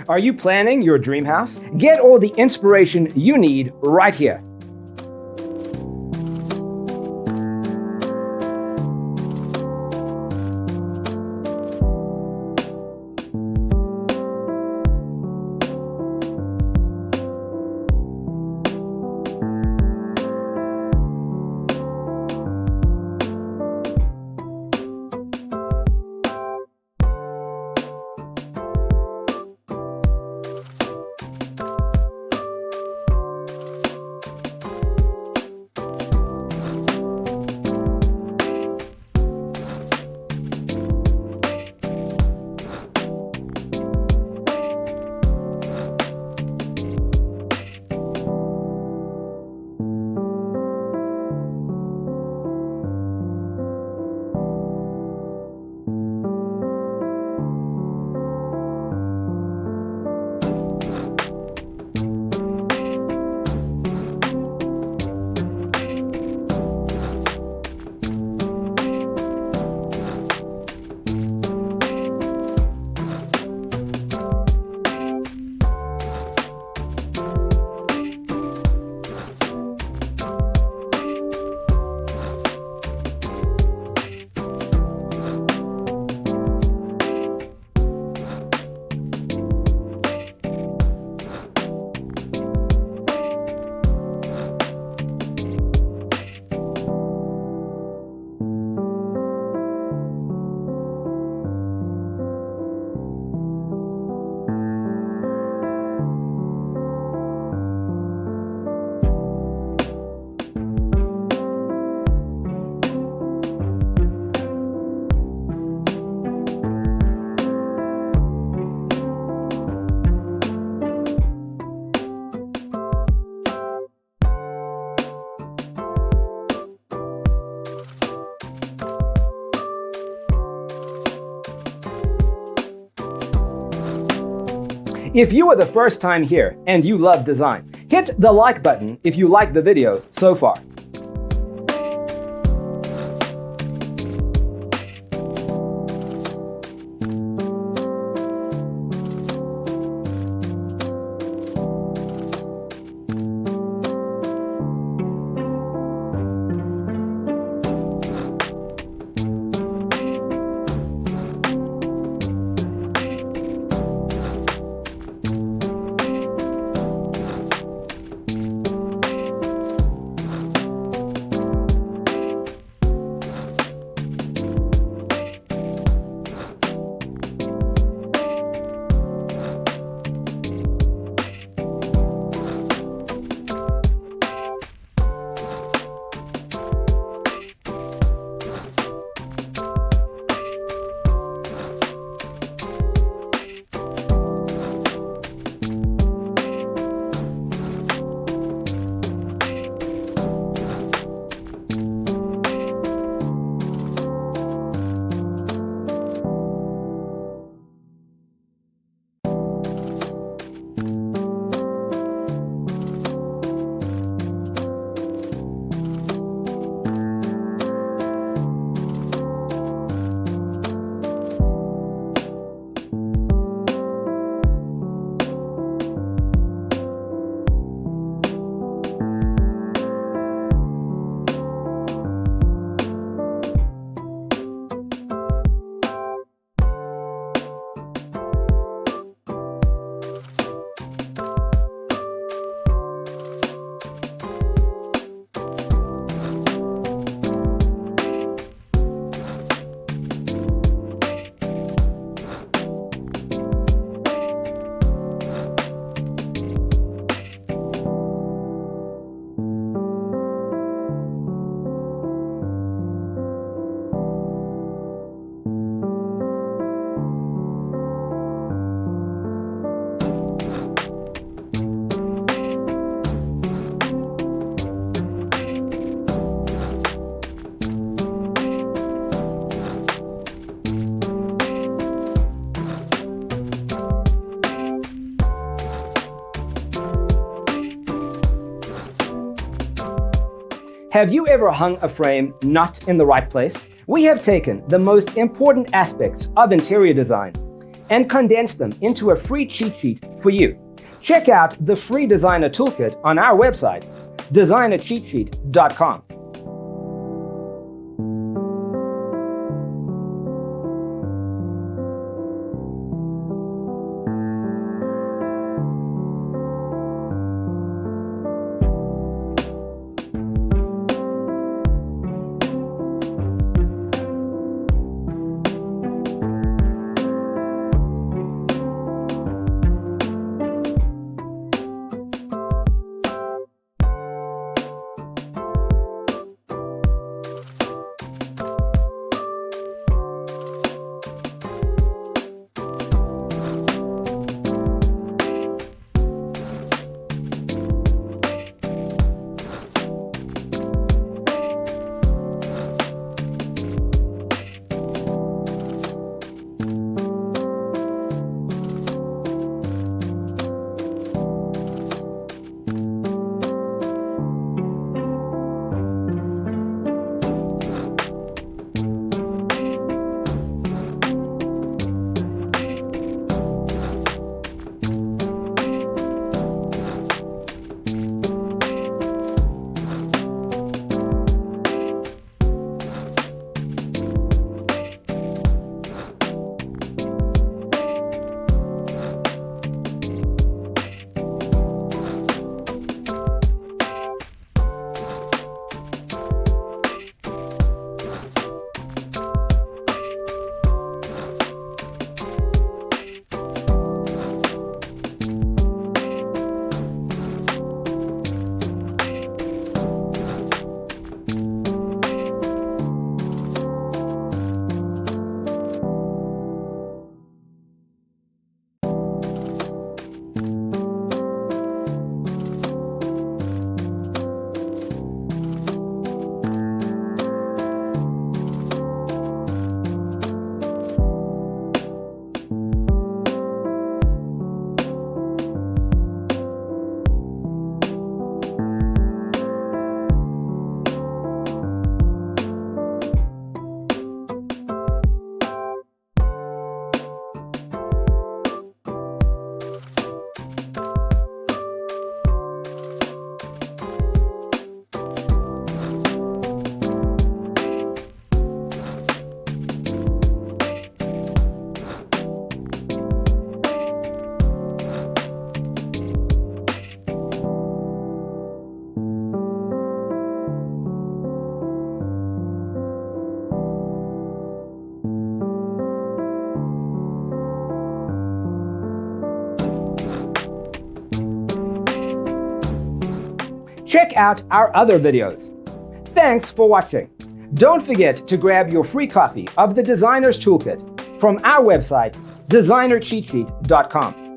Are you planning your dream house? Get all the inspiration you need right here. If you are the first time here and you love design, hit the like button if you like the video so far. Have you ever hung a frame not in the right place? We have taken the most important aspects of interior design and condense them into a free cheat sheet for you. Check out the free designer toolkit on our website, designercheatsheet.com. Check out our other videos. Thanks for watching. Don't forget to grab your free copy of the Designer's Toolkit from our website, designercheatsheet.com.